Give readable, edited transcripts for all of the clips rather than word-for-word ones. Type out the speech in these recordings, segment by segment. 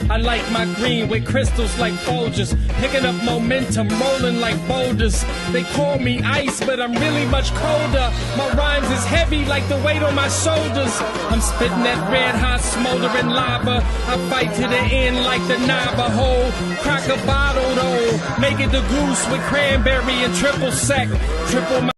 I like my green with crystals like Folgers, picking up momentum, rolling like boulders. They call me ice, but I'm really much colder. My rhymes is heavy like the weight on my shoulders. I'm spitting that red hot smoldering lava. I fight to the end like the Navajo. Crack a bottle though, make it the goose with cranberry and triple sec. Triple my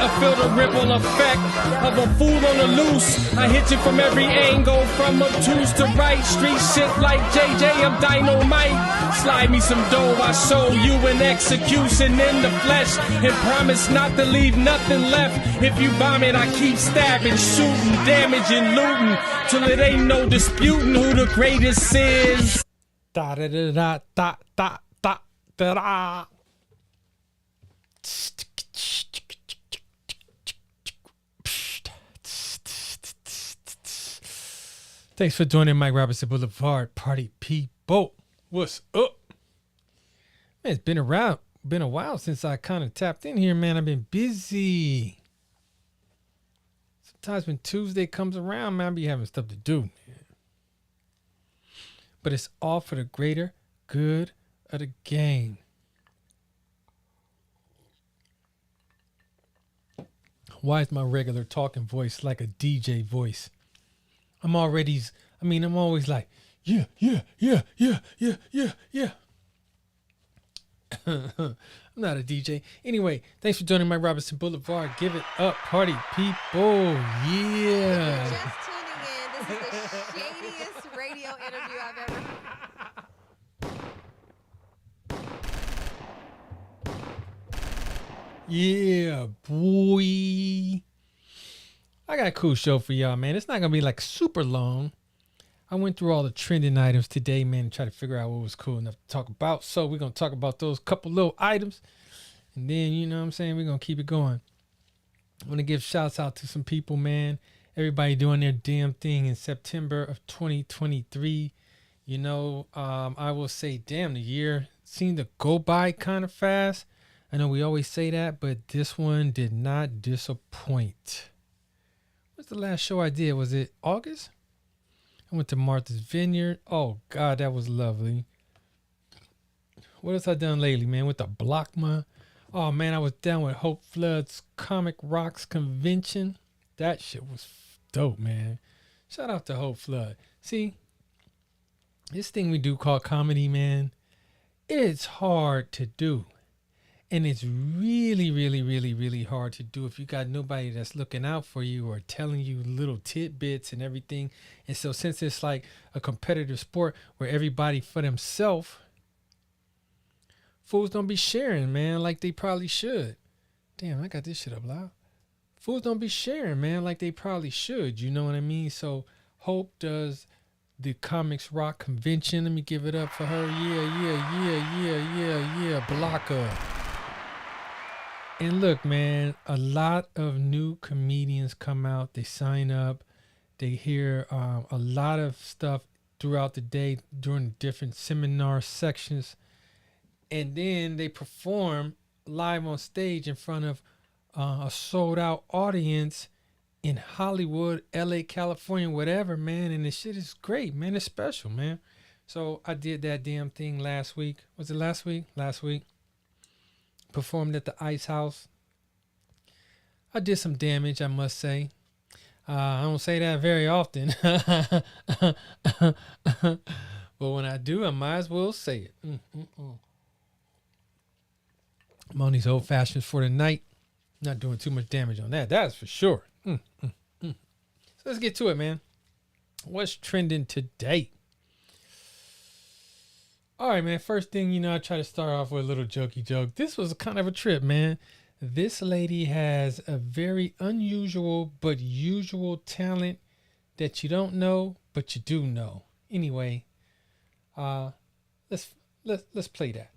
I feel the ripple effect of a fool on the loose. I hit you from every angle, from obtuse to right. Street shit like JJ, I'm dynamite. Slide me some dough, I show you an execution in the flesh. And promise not to leave nothing left. If you bomb it, I keep stabbing, shooting, damaging, looting, till it ain't no disputing who the greatest is. Da da da da da da da da da. Thanks for joining Mike Robinson Boulevard Party people. What's up? Man, it's been a while since I kind of tapped in here, man. I've been busy. Sometimes when Tuesday comes around, man, I be having stuff to do. But it's all for the greater good of the game. Why is my regular talking voice like a DJ voice? I'm always like, yeah. I'm not a DJ. Anyway, thanks for joining Mike Robinson Boulevard. Give it up, party people. Yeah. Just tuning in. This is the shadiest radio interview I've ever. Yeah, boy. I got a cool show for y'all, man. It's not going to be like super long. I went through all the trending items today, man, and try to figure out what was cool enough to talk about. So we're going to talk about those couple little items. And then, you know what I'm saying, we're going to keep it going. I want to give shouts out to some people, man. Everybody doing their damn thing in September of 2023. You know, I will say, damn, the year seemed to go by kind of fast. I know we always say that, but this one did not disappoint. What's the last show I did? Was it August? I went to Martha's Vineyard. Oh, God, that was lovely. What else I done lately, man? With the Blockma. Oh, man, I was down with Hope Flood's Comic Rocks Convention. That shit was dope, man. Shout out to Hope Flood. See, this thing we do called comedy, man, it's hard to do. And it's really, really, really, really hard to do if you got nobody that's looking out for you or telling you little tidbits and everything. And so since it's like a competitive sport where everybody for themselves, fools don't be sharing, man, like they probably should. Damn, I got this shit up loud. Fools don't be sharing, man, like they probably should. You know what I mean? So Hope does the Comics Rock Convention. Let me give it up for her. Yeah. Blocker. And look, man, a lot of new comedians come out. They sign up. They hear a lot of stuff throughout the day during different seminar sections. And then they perform live on stage in front of a sold-out audience in Hollywood, LA, California, whatever, man. And the shit is great, man. It's special, man. So I did that damn thing last week. Was it last week? Last week. Performed at the Ice House. I did some damage, I must say. I don't say that very often. But when I do, I might as well say it. I'm on these old fashions for the night. Not doing too much damage on that. That's for sure. So let's get to it, man. What's trending today? All right, man. First thing, I try to start off with a little jokey joke. This was kind of a trip, man. This lady has a very unusual but usual talent that you don't know, but you do know. Anyway, let's play that.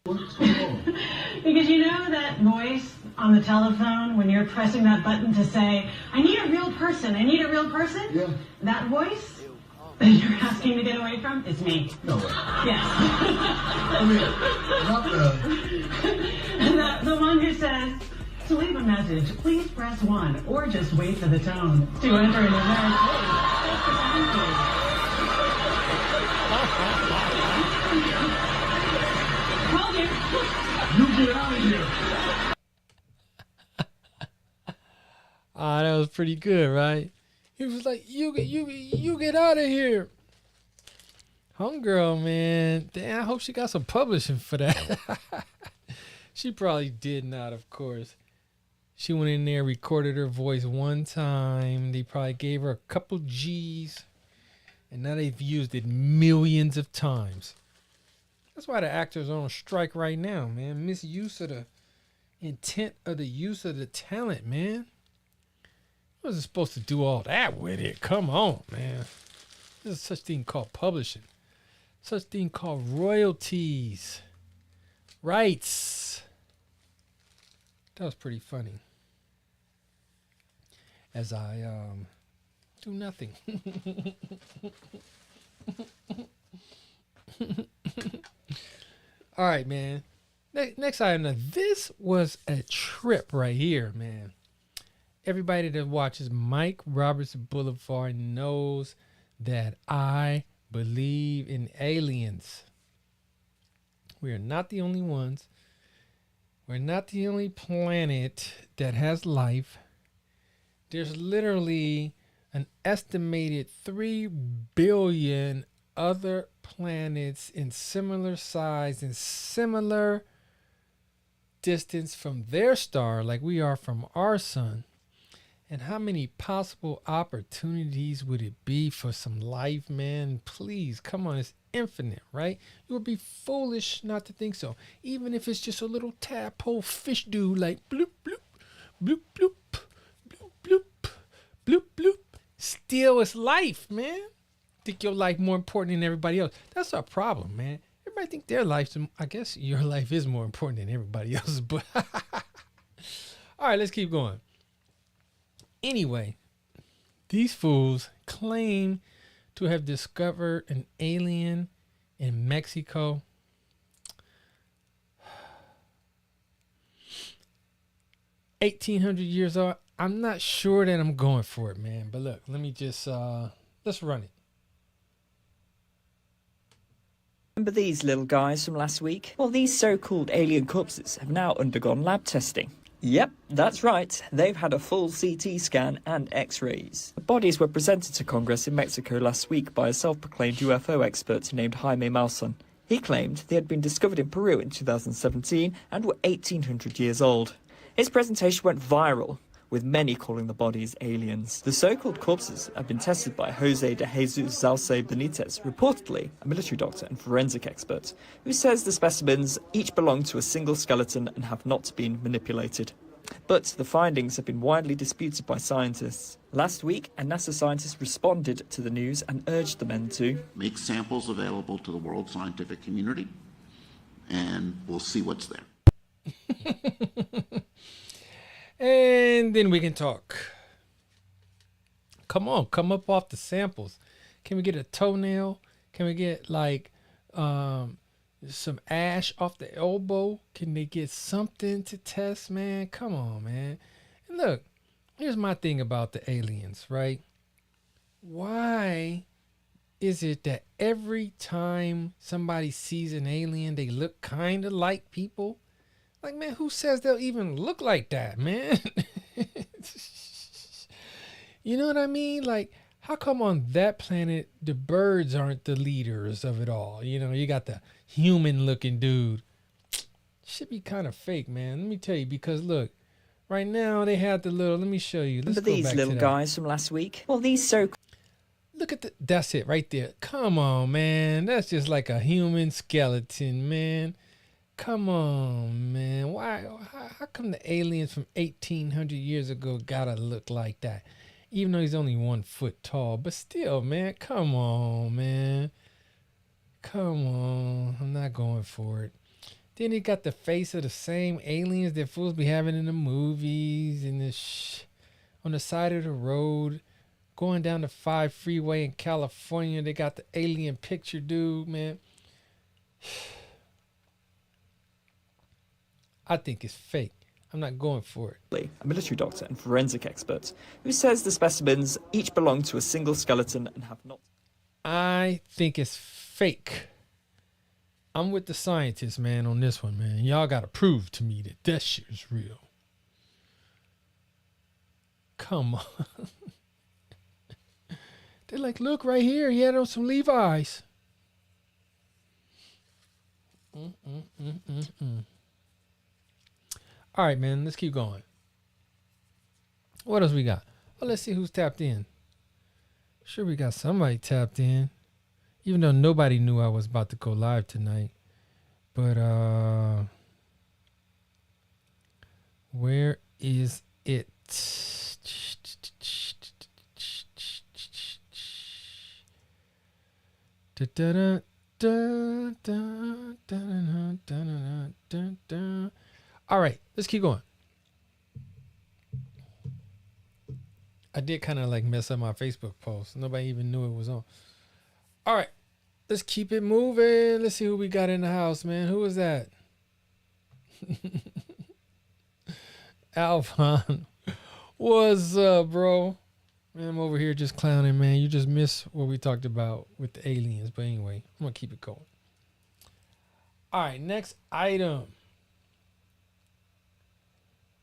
Because you know that voice on the telephone when you're pressing that button to say, I need a real person, I need a real person? Yeah. That voice that you're asking to get away from is me. No way. Yes. I mean, not the one who says, to leave a message, please press 1 or just wait for the tone to enter an American voice. Get out of here. Ah, that was pretty good, right? He was like, you get out of here. Homegirl, man. Damn, I hope she got some publishing for that. She probably did not, of course. She went in there, recorded her voice one time. They probably gave her a couple G's. And now they've used it millions of times. That's why the actors are on strike right now, man. Misuse of the intent of the use of the talent, man. I wasn't supposed to do all that with it. Come on, man. There's such thing called publishing. Such thing called royalties. Rights. That was pretty funny. As I do nothing. All right, man. Next item. Now, this was a trip right here, man. Everybody that watches Mike Roberts Boulevard knows that I believe in aliens. We are not the only ones. We're not the only planet that has life. There's literally an estimated 3 billion other planets in similar size and similar distance from their star, like we are from our sun. And how many possible opportunities would it be for some life, man? Please, come on, it's infinite, right? You would be foolish not to think so. Even if it's just a little tadpole fish dude, like bloop, bloop, bloop, bloop, bloop, bloop, bloop, bloop. Still, it's life, man. Think your life more important than everybody else. That's our problem, man. Everybody think their life's, I guess your life is more important than everybody else's, but all right, let's keep going. Anyway, these fools claim to have discovered an alien in Mexico. 1,800 years old. I'm not sure that I'm going for it, man. But look, let me just, let's run it. Remember these little guys from last week? Well, these so-called alien corpses have now undergone lab testing. Yep, that's right. They've had a full CT scan and X-rays. The bodies were presented to Congress in Mexico last week by a self-proclaimed UFO expert named Jaime Maussan. He claimed they had been discovered in Peru in 2017 and were 1,800 years old. His presentation went viral, with many calling the bodies aliens. The so-called corpses have been tested by Jose de Jesus Zalce Benitez, reportedly a military doctor and forensic expert, who says the specimens each belong to a single skeleton and have not been manipulated. But the findings have been widely disputed by scientists. Last week, a NASA scientist responded to the news and urged the men to make samples available to the world scientific community, and we'll see what's there. And then we can talk. Come on, come up off the samples. Can we get a toenail? Can we get like some ash off the elbow? Can they get something to test, man? Come on, man. And look, here's my thing about the aliens, right? Why is it that every time somebody sees an alien, they look kind of like people? Like, man, who says they'll even look like that, man? You know what I mean? Like, how come on that planet the birds aren't the leaders of it all? You know, you got the human-looking dude. Should be kind of fake, man. Let me tell you, because look, right now they have the little. Let me show you. Let's Remember go these back little to that. guys from last week? Well, these so Look at the. That's it right there. Come on, man. That's just like a human skeleton, man. Come on, man. Why? How come the aliens from 1,800 years ago gotta look like that? Even though he's only 1 foot tall, but still, man. Come on, man. Come on. I'm not going for it. Then he got the face of the same aliens that fools be having in the movies and on the side of the road, going down the 5 freeway in California. They got the alien picture, dude, man. I think it's fake. I'm not going for it. a military doctor and forensic expert, who says the specimens each belong to a single skeleton and have not. I think it's fake. I'm with the scientists, man, on this one, man. Y'all got to prove to me that shit is real. Come on. They're like, look right here. He had on some Levi's. All right, man. Let's keep going. What else we got? Well, let's see who's tapped in. Sure, we got somebody tapped in. Even though nobody knew I was about to go live tonight. But, where is it? All right, let's keep going. I did kind of like mess up my Facebook post. Nobody even knew it was on. All right, let's keep it moving. Let's see who we got in the house, man. Who is that? Alphon. What's up, bro? Man, I'm over here just clowning, man. You just missed what we talked about with the aliens. But anyway, I'm going to keep it going. All right, next item.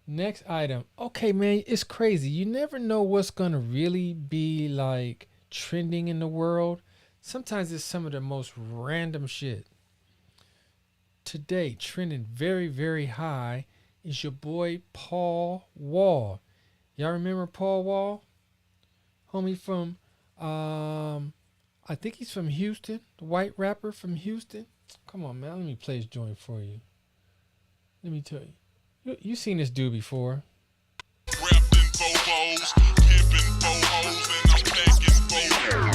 Next item. Okay, man, it's crazy. You never know what's going to really be like trending in the world. Sometimes it's some of the most random shit. Today, trending very, very high is your boy Paul Wall. Y'all remember Paul Wall? Homie from, I think he's from Houston. The white rapper from Houston. Come on, man. Let me play his joint for you. Let me tell you. You seen this dude before.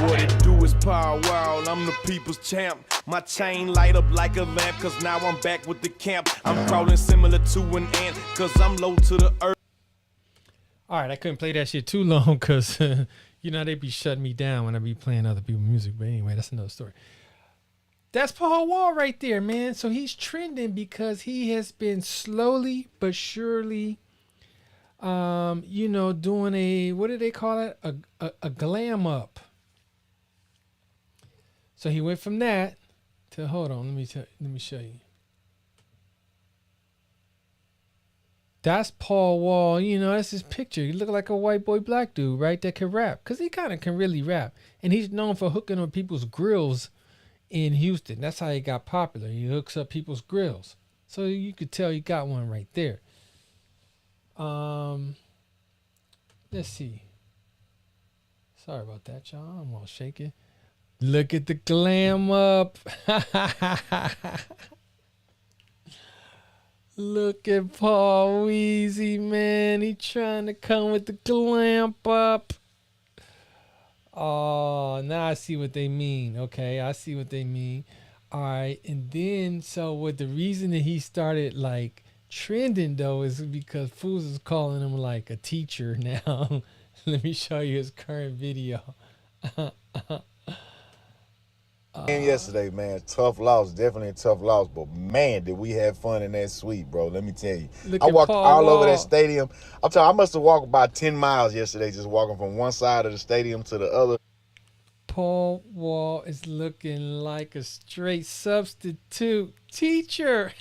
What it do is power wow, I'm the people's champ. My chain light up like a lamp, cause now I'm back with the camp. I'm crawling similar to an ant, cause I'm low to the earth. All right, I couldn't play that shit too long because, you know, they be shutting me down when I be playing other people's music. But anyway, that's another story. That's Paul Wall right there, man. So he's trending because he has been slowly but surely, you know, doing a, what do they call it? A glam up. So he went from that to, hold on, let me show you. That's Paul Wall. You know, that's his picture. He look like a white boy black dude, right? That can rap. Because he kind of can really rap. And he's known for hooking on people's grills in Houston. That's how he got popular. He hooks up people's grills. So you could tell he got one right there. Let's see. Sorry about that, y'all. I'm all shaking. Look at the glam up. Look at Paul Weezy, man. He trying to come with the glam up. Oh, now I see what they mean. Okay, I see what they mean. All right, and then, so what the reason that he started, like, trending, though, is because fools is calling him, like, a teacher now. Let me show you his current video. And yesterday, man, tough loss, definitely a tough loss, but man, did we have fun in that suite, bro. Let me tell you. Look I walked Paul all Wall. over that stadium. I'm telling you, I must have walked about 10 miles yesterday just walking from one side of the stadium to the other. Paul Wall is looking like a straight substitute teacher.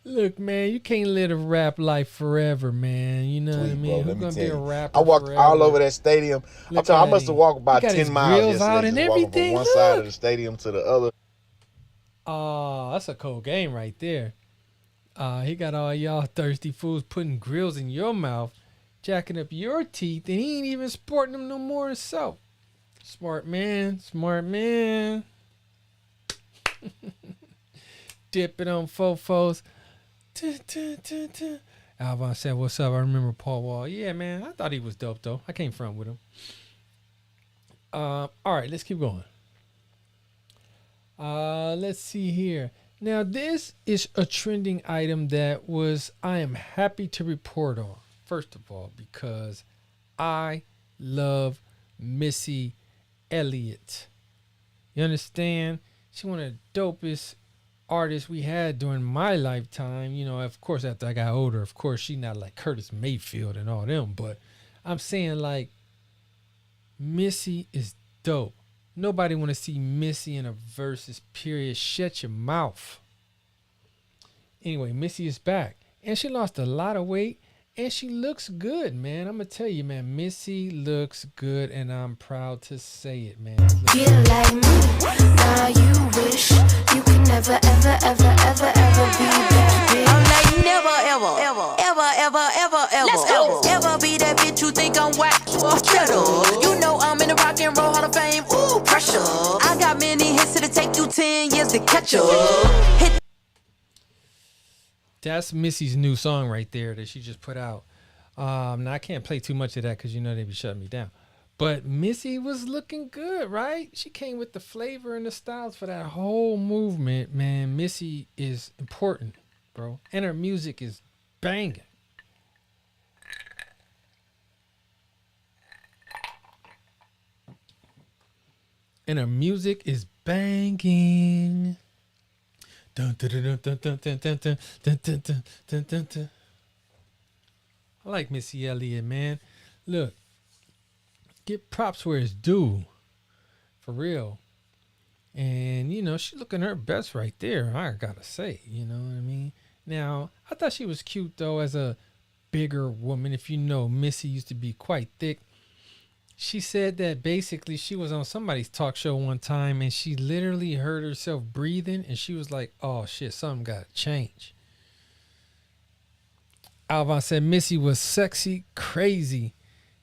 Look, man, you can't live a rap life forever, man. You know what I mean? Who's gonna be a rapper? I walked forever? all over that stadium. I'm telling you, I must have walked about 10 miles grills out yesterday and just walking from everything. one side of Look. the stadium to the other. Oh, that's a cold game right there. He got all y'all thirsty fools putting grills in your mouth, jacking up your teeth, and he ain't even sporting them no more himself. Smart man, smart man. Dipping on fofos. Alvin said, what's up? I remember Paul Wall. Yeah, man, I thought he was dope, though. I came front with him. All right, let's keep going. Let's see here. Now, this is a trending item that I am happy to report on. First of all, because I love Missy Elliott. You understand? She's one of the dopest artists we had during my lifetime. You know, of course, after I got older, of course, she not like Curtis Mayfield and all them. But I'm saying, like, Missy is dope. Nobody want to see Missy in a versus, period. Shut your mouth. Anyway, Missy is back. And she lost a lot of weight. And she looks good, man. I'm going to tell you, man. Missy looks good. And I'm proud to say it, man. Feel like me. Now you wish you could never, ever, ever, ever, ever be that bitch. I'm like never, ever, ever, ever, ever, ever, let's go. Ever be that bitch you think I'm whack or cheddar. You know I'm in the Rock and Roll Hall of Fame. Ooh, pressure. I got many hits that'll take you 10 years to catch up. Hit. That's Missy's new song right there that she just put out. Now I can't play too much of that because you know they be shutting me down. But Missy was looking good, right? She came with the flavor and the styles for that whole movement, man. Missy is important, bro. And her music is banging. And her music is banging. Dun, dun, dun, dun, dun, dun, dun, dun, dun, dun, dun, dun, dun, dun. I like Missy Elliott, man. Look, get props where it's due, for real. And you know she's looking her best right there. I gotta say, you know what I mean. Now I thought she was cute though as a bigger woman. If you know, Missy used to be quite thick. She said that basically she was on somebody's talk show one time and she literally heard herself breathing and she was like, oh shit, something got to change. Alvin said Missy was sexy, crazy,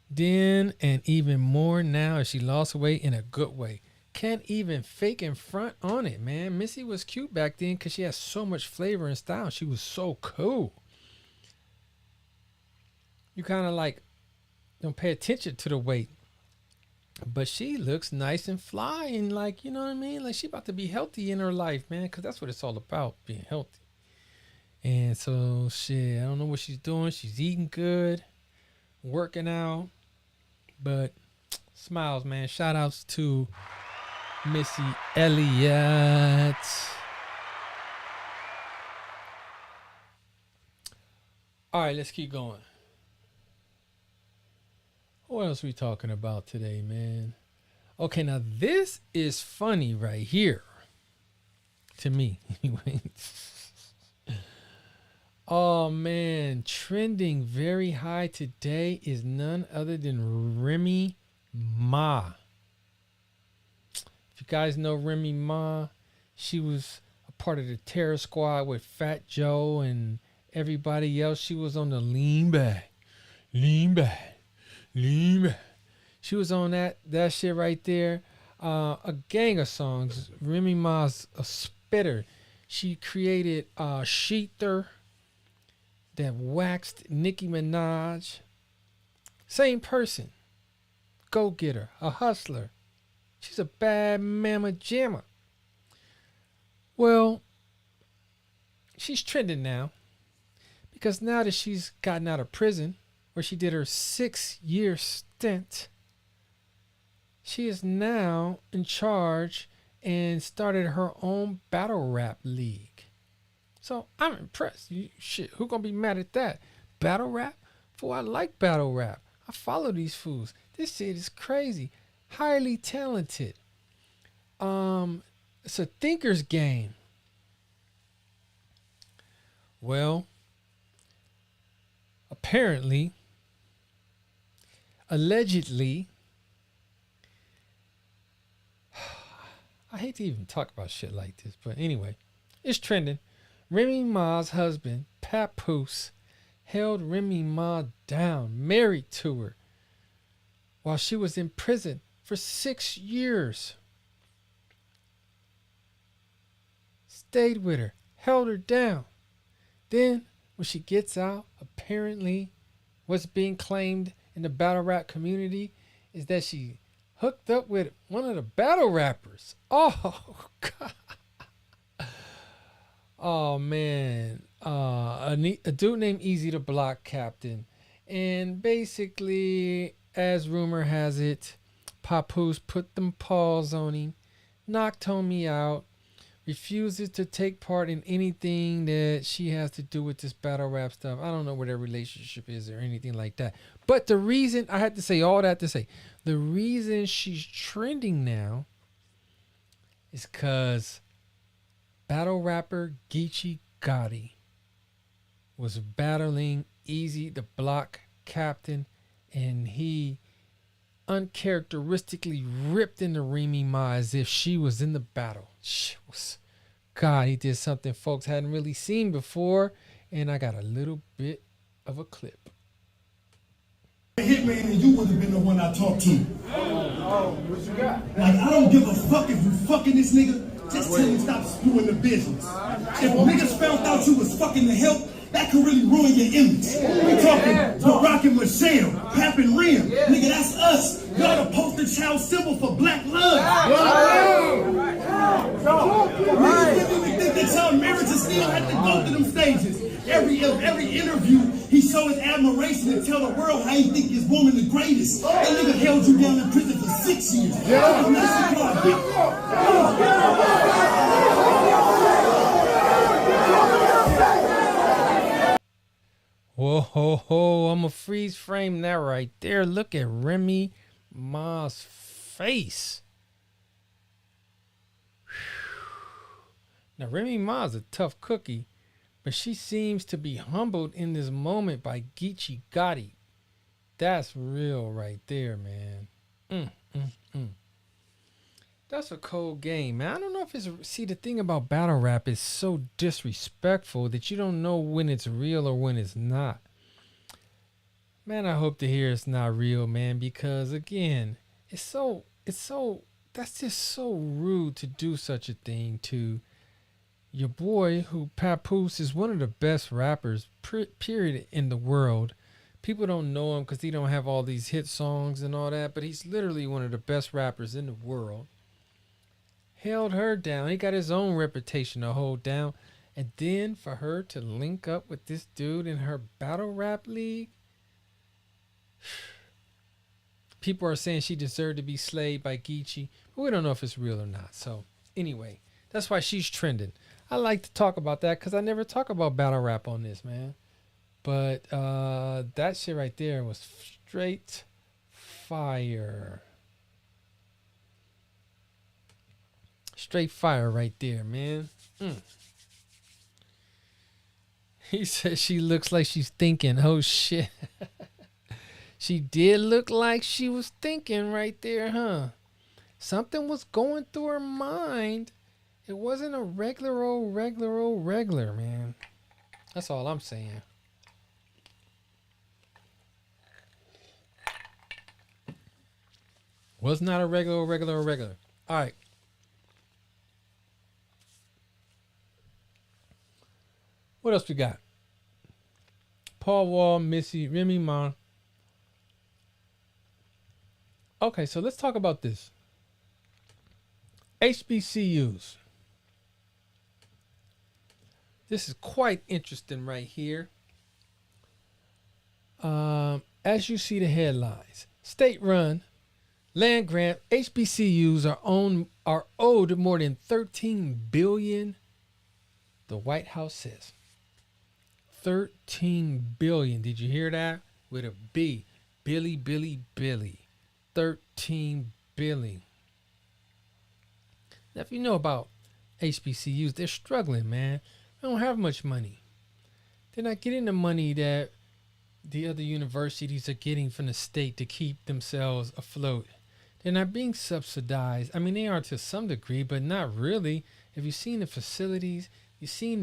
then and even more now as she lost weight in a good way. Can't even fake in front on it, man. Missy was cute back then because she had so much flavor and style. She was so cool. You kind of like don't pay attention to the weight. But she looks nice and fly and like, you know what I mean? Like she about to be healthy in her life, man, because that's what it's all about, being healthy. And so, shit, I don't know what she's doing. She's eating good, working out. But smiles, man. Shout outs to Missy Elliott. All right, let's keep going. What else we talking about today, man? Okay, now this is funny right here. To me, anyway. Oh, man. Trending very high today is none other than Remy Ma. If you guys know Remy Ma, she was a part of the terror squad with Fat Joe and everybody else. She was on the Lean Back. Lean Back. She was on that shit right there. A gang of songs. Remy Ma's a spitter. She created Sheether that waxed Nicki Minaj. Same person. Go getter. A hustler. She's a bad mama jamma. Well, she's trending now because now that she's gotten out of prison, where she did her 6-year stint, she is now in charge and started her own battle rap league. So I'm impressed. Shit, who gonna be mad at that? Battle rap? Fool, I like battle rap. I follow these fools. This shit is crazy. Highly talented. It's a thinker's game. Well, apparently, allegedly, I hate to even talk about shit like this, but anyway, it's trending. Remy Ma's husband, Papoose, held Remy Ma down, married to her, while she was in prison for 6 years. Stayed with her, held her down. Then, when she gets out, apparently, what's being claimed in the battle rap community is that she hooked up with one of the battle rappers. Oh, God. Oh, man. A dude named Easy the Block Captain. And basically, as rumor has it, Papoose put them paws on him, knocked homie out, refuses to take part in anything that she has to do with this battle rap stuff. I don't know what their relationship is or anything like that. But the reason, I had to say all that to say, the reason she's trending now is because battle rapper Geechee Gotti was battling Easy, the block captain, and he uncharacteristically ripped into Remy Ma as if she was in the battle. God, he did something folks hadn't really seen before, and I got a little bit of a clip. Hitman, and you would have been the one I talked to. What you got? Like, I don't give a fuck if you fucking this nigga. Just tell him stop spewing the business. If niggas found out you was fucking the help, that could really ruin your image. We talking Barack and Michelle, Pap and Rim. Nigga, that's us. Y'all the poster child symbol for black love. Niggas didn't even think that y'all marriage is still had to go through them stages. Every interview, he show his admiration and tell the world how he think his woman the greatest. That nigga held you down in prison for 6 years. Whoa, ho, ho. I'm going to freeze frame that right there. Look at Remy Ma's face. Now, Remy Ma's a tough cookie, but she seems to be humbled in this moment by Geechee Gotti. That's real right there, man. That's a cold game, man. I don't know if it's... See, the thing about battle rap is so disrespectful that you don't know when it's real or when it's not. Man, I hope to hear it's not real, man, because, again, that's just so rude to do such a thing to your boy, who Papoose is one of the best rappers, period, in the world. People don't know him because he don't have all these hit songs and all that, but he's literally one of the best rappers in the world. Held her down. He got his own reputation to hold down. And then for her to link up with this dude in her battle rap league, people are saying she deserved to be slayed by Geechee, but we don't know if it's real or not. So anyway, that's why she's trending. I like to talk about that because I never talk about battle rap on this, man. But that shit right there was straight fire. Straight fire right there, man. He said she looks like she's thinking. Oh, shit. She did look like she was thinking right there, huh? Something was going through her mind. It wasn't a regular, man. That's all I'm saying. Was not a regular. All right. What else we got? Paul Wall, Missy, Remy Ma. Okay, so let's talk about this. HBCUs. This is quite interesting right here. As you see the headlines, state-run, land-grant HBCUs are owed more than $13 billion. The White House says. $13 billion. Did you hear that? With a B. Billy. $13 billion. Now, if you know about HBCUs, they're struggling, man. They don't have much money. They're not getting the money that the other universities are getting from the state to keep themselves afloat. They're not being subsidized. I mean, they are to some degree, but not really. Have you seen the facilities? You've seen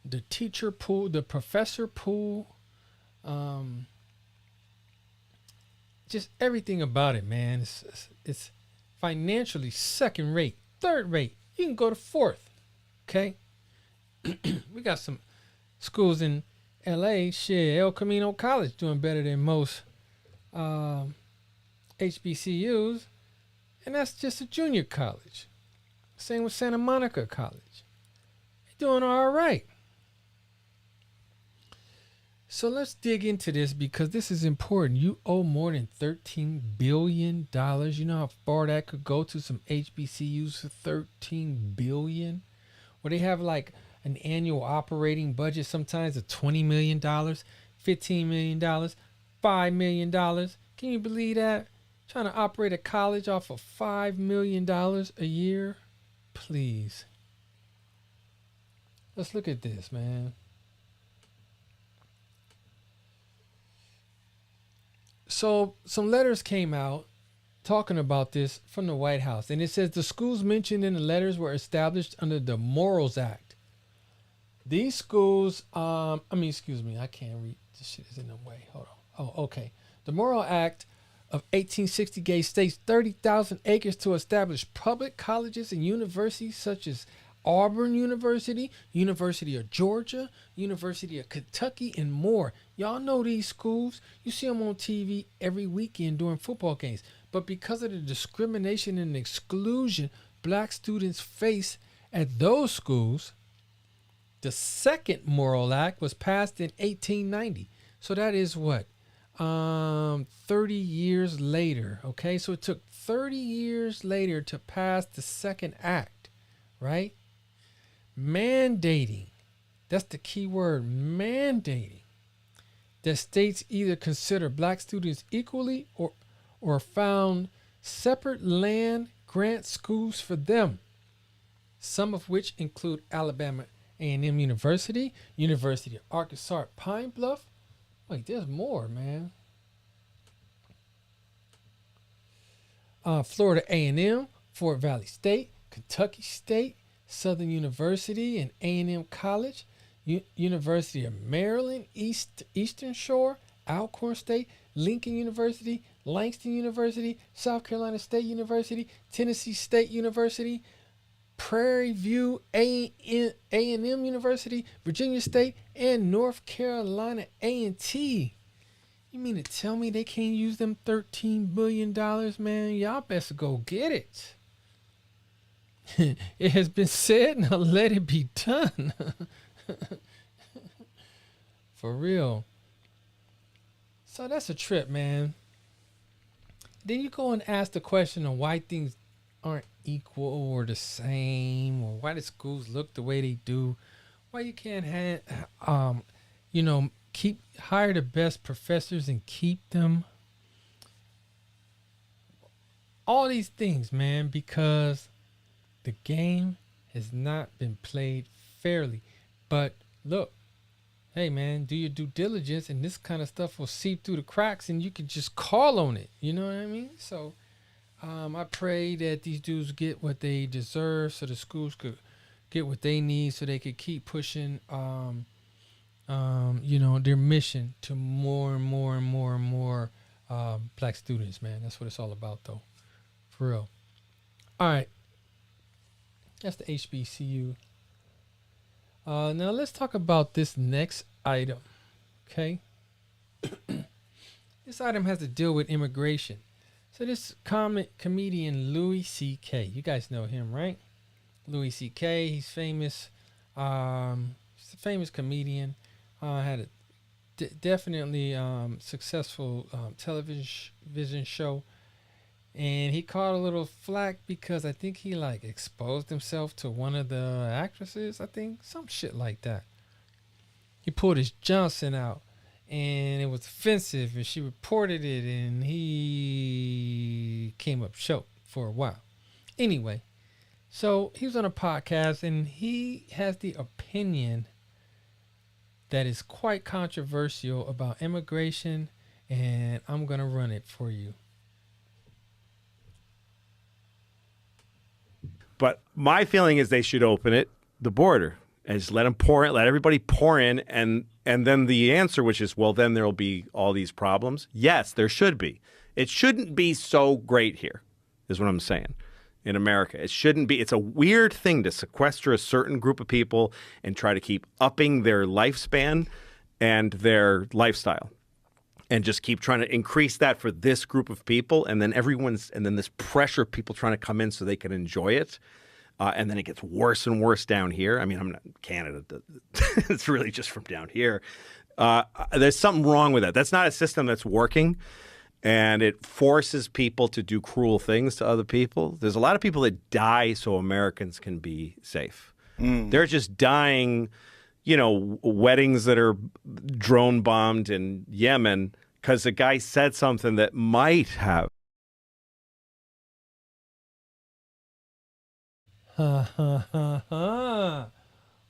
the teacher pool, the professor pool, just everything about it, man. It's financially second rate, third rate. You can go to fourth. Okay, we got some schools in L.A. Shit, El Camino College doing better than most HBCUs, and that's just a junior college. Same with Santa Monica College. They're doing all right. So let's dig into this because this is important. You owe more than $13 billion. You know how far that could go to some HBCUs for $13 billion? Where they have like an annual operating budget sometimes of $20 million, $15 million, $5 million. Can you believe that? Trying to operate a college off of $5 million a year? Please. Let's look at this, man. So some letters came out talking about this from the White House. And it says the schools mentioned in the letters were established under the Morals Act. These schools, excuse me, I can't read. This shit is in the way. Hold on. Oh, okay. The Moral Act of 1860 gave states 30,000 acres to establish public colleges and universities such as Auburn University, University of Georgia, University of Kentucky, and more. Y'all know these schools. You see them on TV every weekend during football games. But because of the discrimination and exclusion black students face at those schools, the second Moral Act was passed in 1890. So that is what? 30 years later. Okay, so it took 30 years later to pass the second act, right? Mandating, that's the key word, mandating, that states either consider black students equally or found separate land grant schools for them, some of which include Alabama A&M University, University of Arkansas at Pine Bluff. Wait, there's more, man. Florida A&M, Fort Valley State, Kentucky State, Southern University and A&M College, University of Maryland, Eastern Shore, Alcorn State, Lincoln University, Langston University, South Carolina State University, Tennessee State University, Prairie View A&M University, Virginia State, and North Carolina A&T. You mean to tell me they can't use them $13 billion, man? Y'all best go get it. It has been said, now let it be done. For real. So that's a trip, man. Then you go and ask the question of why things aren't equal or the same, or why the schools look the way they do. Why you can't have, hire the best professors and keep them. All these things, man, because the game has not been played fairly. But look, hey man, do your due diligence, and this kind of stuff will seep through the cracks, and you can just call on it. You know what I mean? So I pray that these dudes get what they deserve, so the schools could get what they need, so they could keep pushing, their mission to more and more and more and more black students. Man, that's what it's all about, though, for real. All right. That's the HBCU. Now let's talk about this next item. Okay. This item has to deal with immigration. So this comedian Louis C.K. You guys know him, right? Louis C.K. He's famous. He's a famous comedian. Had a definitely successful television show. And he caught a little flack because I think he exposed himself to one of the actresses. I think some shit like that. He pulled his Johnson out and it was offensive, and she reported it, and he came up short for a while. Anyway, so he was on a podcast and he has the opinion that is quite controversial about immigration, and I'm going to run it for you. But my feeling is they should open the border, and just let them pour in, let everybody pour in, and then the answer, which is, well, then there'll be all these problems. Yes, there should be. It shouldn't be so great here, is what I'm saying, in America. It shouldn't be. It's a weird thing to sequester a certain group of people and try to keep upping their lifespan and their lifestyle, and just keep trying to increase that for this group of people, and then this pressure of people trying to come in so they can enjoy it, and then it gets worse and worse down here. I mean, I'm not Canada. It's really just from down here. There's something wrong with that. That's not a system that's working, and it forces people to do cruel things to other people. There's a lot of people that die so Americans can be safe. They're just dying. Weddings that are drone bombed in Yemen because a guy said something that might have Ha ha ha ha.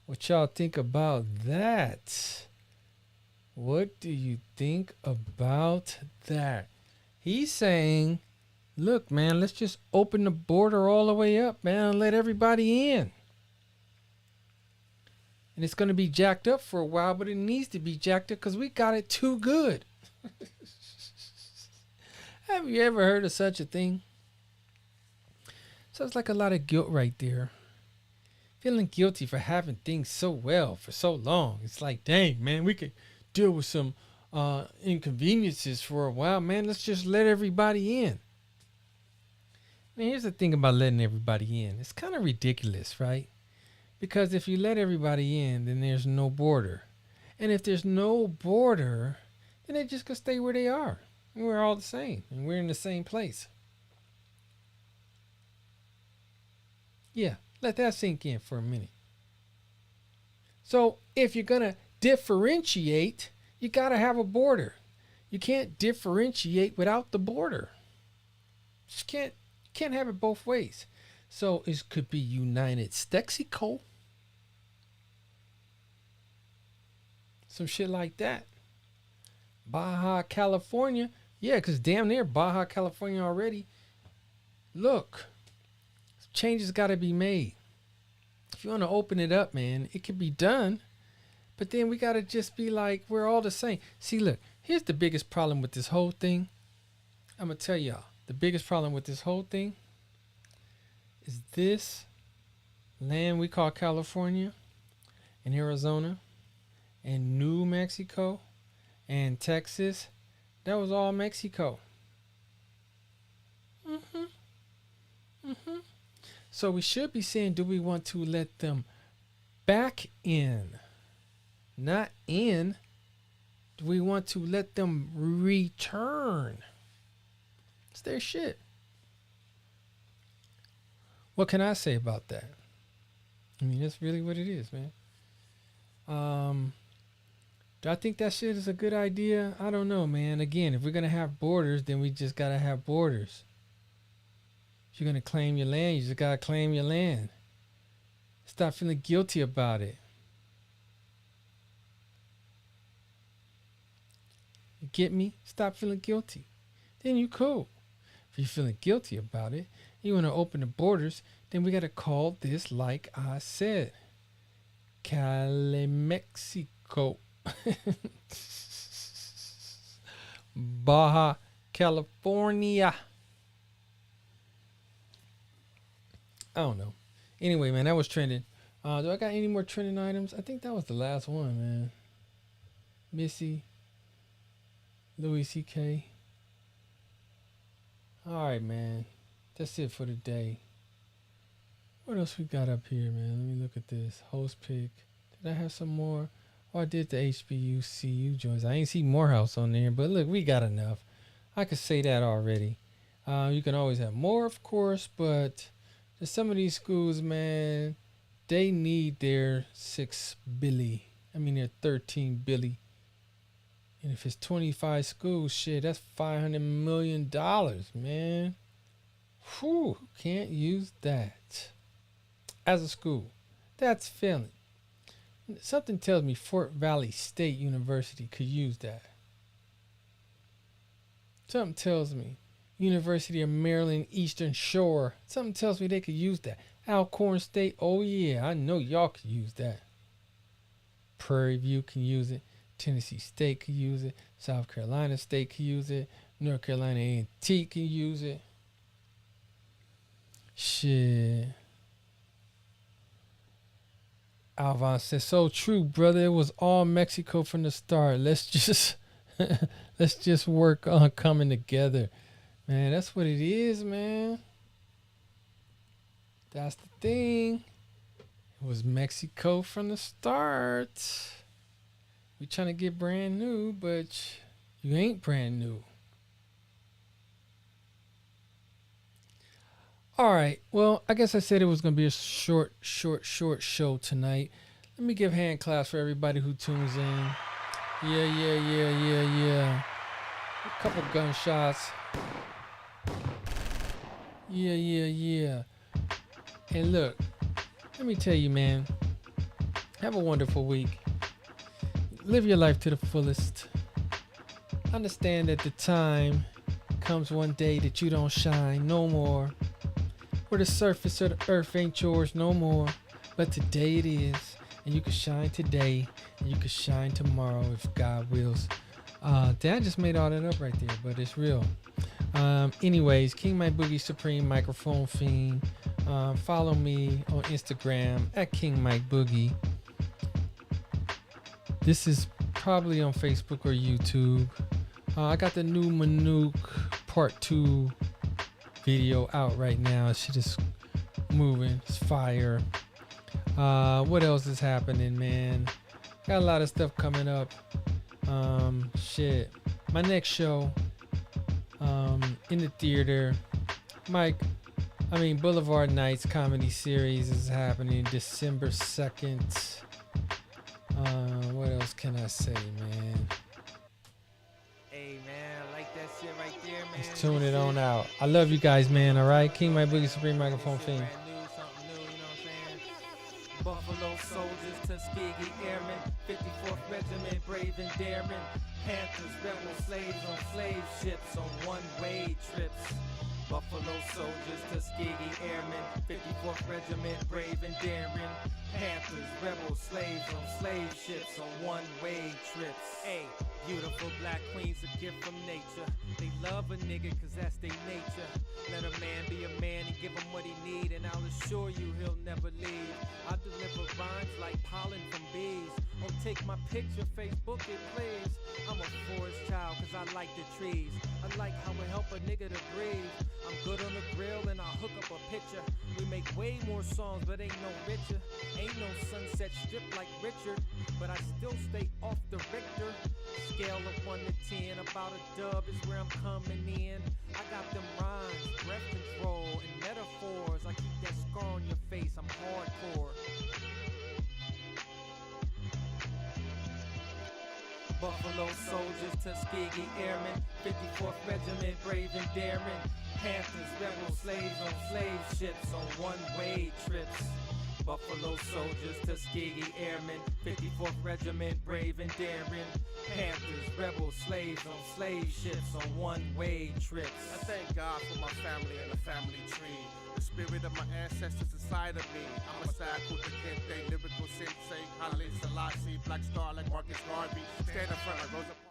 What y'all think about that? What do you think about that? He's saying, look, man, let's just open the border all the way up, man, and let everybody in. And it's going to be jacked up for a while, but it needs to be jacked up because we got it too good. Have you ever heard of such a thing? So it's like a lot of guilt right there. Feeling guilty for having things so well for so long. It's like, dang, man, we could deal with some inconveniences for a while, man. Let's just let everybody in. And here's the thing about letting everybody in. It's kind of ridiculous, right? Because if you let everybody in, then there's no border. And if there's no border, then they just gonna stay where they are. And we're all the same. And we're in the same place. Yeah, let that sink in for a minute. So if you're gonna differentiate, you gotta have a border. You can't differentiate without the border. Just can't have it both ways. So it could be United Stexico. Some shit like that. Baja California. Yeah, because damn near Baja California already. Look, changes got to be made. If you want to open it up, man, it can be done. But then we got to just be like, we're all the same. See, look, here's the biggest problem with this whole thing. I'm going to tell y'all. The biggest problem with this whole thing is this land we call California and Arizona and New Mexico and Texas. That was all Mexico. So we should be saying, do we want to let them back in? Not in. Do we want to let them return? It's their shit. What can I say about that? I mean, that's really what it is, man. Do I think that shit is a good idea? I don't know, man. Again, if we're going to have borders, then we just got to have borders. If you're going to claim your land, you just got to claim your land. Stop feeling guilty about it. You get me? Stop feeling guilty. Then you cool. If you're feeling guilty about it, you want to open the borders, then we got to call this, like I said, Cali-Mexico. Baja California. I don't know. Anyway, man, that was trending. Do I got any more trending items? I think that was the last one, man. Missy, Louis C.K. All right, man. That's it for today. What else we got up here, man? Let me look at this. Host pick. Did I have some more? Oh, I did the HBCU joints. I ain't see Morehouse on there, but look, we got enough. I could say that already. You can always have more, of course, but some of these schools, man, they need their their 13 billy. And if it's 25 schools, shit, that's $500 million, man. Whew, can't use that. As a school, that's failing. Something tells me Fort Valley State University could use that. Something tells me University of Maryland Eastern Shore. Something tells me they could use that. Alcorn State, oh yeah, I know y'all could use that. Prairie View can use it. Tennessee State could use it. South Carolina State could use it. North Carolina A&T can use it. Shit. Alvin says, so true, brother. It was all Mexico from the start. Let's just work on coming together. Man, that's what it is, man. That's the thing. It was Mexico from the start. We trying to get brand new, but you ain't brand new. All right. Well, I guess I said it was going to be a short show tonight. Let me give hand claps for everybody who tunes in. Yeah. A couple gunshots. Yeah. And look, let me tell you, man, have a wonderful week. Live your life to the fullest. Understand that the time comes one day that you don't shine no more. Where the surface of the earth ain't yours no more. But today it is. And you can shine today. And you can shine tomorrow if God wills. Dad just made all that up right there, but it's real. Anyways, King Mike Boogie Supreme Microphone Fiend. Follow me on Instagram at King Mike Boogie. This is probably on Facebook or YouTube. I got the new Manuk Part 2 video out right now. Shit is moving. It's fire. What else is happening, man? Got a lot of stuff coming up. Shit. My next show in the theater. Boulevard Nights Comedy Series is happening December 2nd. What else can I say, man? Hey, man, I like that shit right there, man. Let's tune it on out. I love you guys, man, alright? King My Boogie Supreme Microphone Fiend. Something new, you know what I'm saying? Buffalo soldiers, Tuskegee airmen, 54th Regiment, brave and daring. Panthers, rebel slaves on slave ships on one-way trips. Buffalo soldiers, Tuskegee airmen, 54th Regiment, brave and daring. Panthers, rebel slaves on slave ships on one-way trips. Hey, beautiful black queens, a gift from nature. They love a nigga cause that's their nature. Let a man be a man and give him what he need, and I'll assure you he'll never leave. I deliver rhymes like pollen from bees. Oh, take my picture, Facebook it please. I'm a forest child cause I like the trees. I like how it help a nigga to breathe. I'm good on the grill and I'll hook up a picture. We make way more songs but ain't no richer. Ain't no Sunset Strip like Richard, but I still stay off the Richter scale of 1 to 10. About a dub is where I'm coming in. I got them rhymes, breath control, and metaphors. I keep that scar on your face, I'm hardcore. Buffalo soldiers, Tuskegee airmen, 54th Regiment, brave and daring. Panthers, rebel slaves on slave ships on one-way trips. Buffalo soldiers, Tuskegee airmen, 54th Regiment, brave and daring. Panthers, rebel slaves on slave ships on one-way trips. I thank God for my family and the family tree. The spirit of my ancestors inside of me. I'm a Saku Kente, lyrical sensei, Haile Selassie, Black Star like Marcus Garvey. Stand in front of Rosa